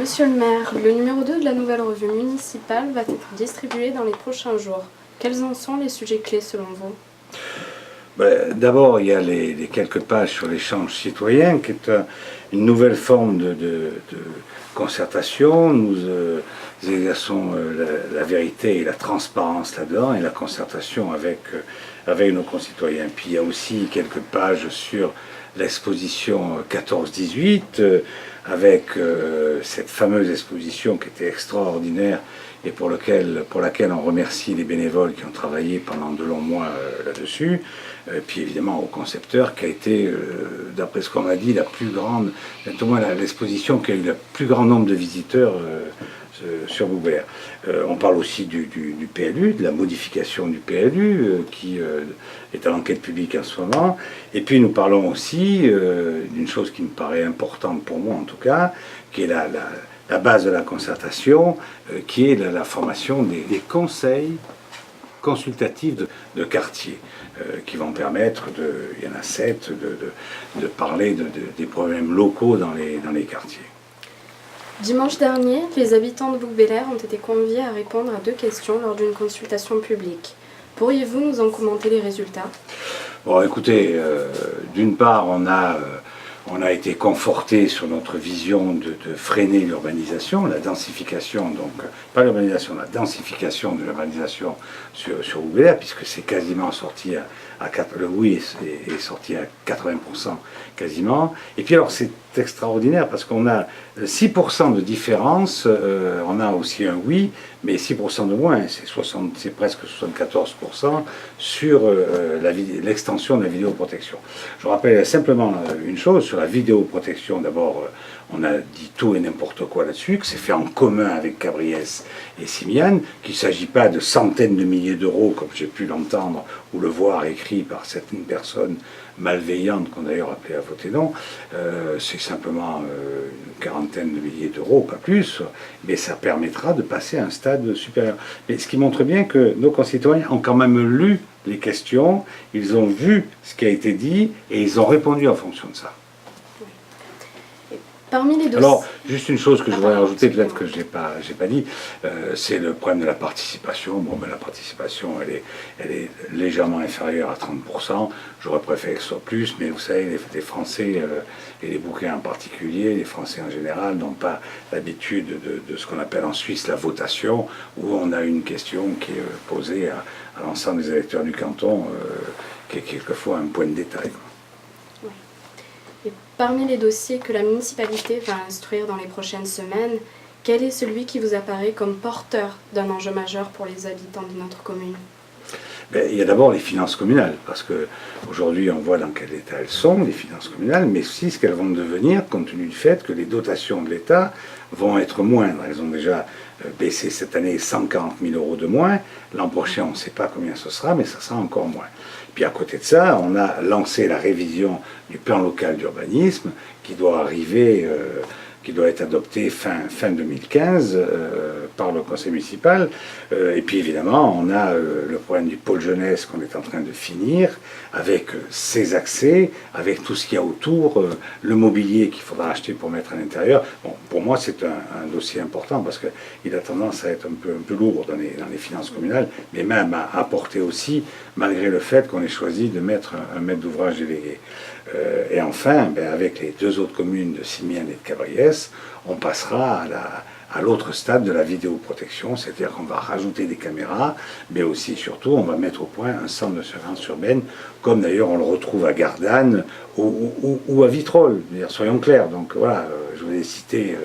Monsieur le maire, le numéro 2 de la nouvelle revue municipale va être distribué dans les prochains jours. Quels en sont les sujets clés selon vous? D'abord, il y a les quelques pages sur l'échange citoyen, qui est une nouvelle forme de concertation. Nous exerçons la vérité et la transparence là-dedans, et la concertation avec nos concitoyens. Puis il y a aussi quelques pages sur l'exposition 14-18, avec cette fameuse exposition qui était extraordinaire et pour laquelle on remercie les bénévoles qui ont travaillé pendant de longs mois là-dessus. Puis évidemment au concepteur qui a été, d'après ce qu'on m'a dit, la plus grande, au moins l'exposition qui a eu le plus grand nombre de visiteurs sur Boubert. On parle aussi du PLU, de la modification du PLU qui est à l'enquête publique en ce moment. Et puis nous parlons aussi d'une chose qui me paraît importante pour moi en tout cas, qui est la base de la concertation, qui est la formation des conseils consultatifs de quartier, qui vont permettre, il y en a 7, de parler des problèmes locaux dans les quartiers. Dimanche dernier, les habitants de Bouc-Bélair ont été conviés à répondre à 2 questions lors d'une consultation publique. Pourriez-vous nous en commenter les résultats? Bon, écoutez, d'une part, on a été conforté sur notre vision de freiner l'urbanisation, la densification, donc pas l'urbanisation, la densification de l'urbanisation sur Bouc-Bélair, puisque c'est quasiment sorti le oui est sorti à 80% quasiment. Et puis alors c'est extraordinaire parce qu'on a 6% de différence, on a aussi un oui, mais 6% de moins, c'est presque 74% sur l'extension de la vidéoprotection. Je rappelle simplement une chose sur la vidéoprotection. D'abord, on a dit tout et n'importe quoi là-dessus, que c'est fait en commun avec Cabriès et Simiane, qu'il ne s'agit pas de centaines de milliers d'euros, comme j'ai pu l'entendre ou le voir écrit par certaines personnes malveillantes qu'on a d'ailleurs appelé à voter non. C'est simplement une quarantaine de milliers d'euros, pas plus, mais ça permettra de passer à un stade supérieur. Mais ce qui montre bien que nos concitoyens ont quand même lu les questions, ils ont vu ce qui a été dit et ils ont répondu en fonction de ça. Parmi les dossiers... Alors, juste une chose que je voudrais rajouter, peut-être que je n'ai pas dit, c'est le problème de la participation. Bon, ben, la participation, elle est légèrement inférieure à 30%. J'aurais préféré que ce soit plus, mais vous savez, les Français, et les bouquins en particulier, les Français en général, n'ont pas l'habitude de ce qu'on appelle en Suisse la votation, où on a une question qui est posée à l'ensemble des électeurs du canton, qui est quelquefois un point de détail. Et parmi les dossiers que la municipalité va instruire dans les prochaines semaines, quel est celui qui vous apparaît comme porteur d'un enjeu majeur pour les habitants de notre commune? Il y a d'abord les finances communales, parce qu'aujourd'hui on voit dans quel état elles sont, les finances communales, mais aussi ce qu'elles vont devenir compte tenu du fait que les dotations de l'État vont être moindres. Elles ont déjà baissé cette année 140 000 euros de moins. L'an prochain, on ne sait pas combien ce sera, mais ça sera encore moins. Puis à côté de ça, on a lancé la révision du plan local d'urbanisme qui doit arriver, qui doit être adopté fin 2015 par le conseil municipal. Et puis évidemment, on a le problème du pôle jeunesse qu'on est en train de finir, avec ses accès, avec tout ce qu'il y a autour, le mobilier qu'il faudra acheter pour mettre à l'intérieur. Bon, pour moi, c'est un dossier important parce qu'il a tendance à être un peu lourd dans les finances communales, mais même à apporter aussi, malgré le fait qu'on ait choisi de mettre un maître d'ouvrage délégué. Et enfin, avec les 2 autres communes de Simiane et de Cabriès, on passera à l'autre stade de la vidéoprotection, c'est-à-dire qu'on va rajouter des caméras, mais aussi, surtout, on va mettre au point un centre de surveillance urbaine, comme d'ailleurs on le retrouve à Gardanne ou à Vitrolles, soyons clairs. Donc voilà, je vous ai cité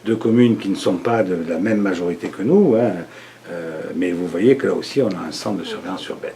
deux communes qui ne sont pas de la même majorité que nous, hein, mais vous voyez que là aussi on a un centre de surveillance urbaine.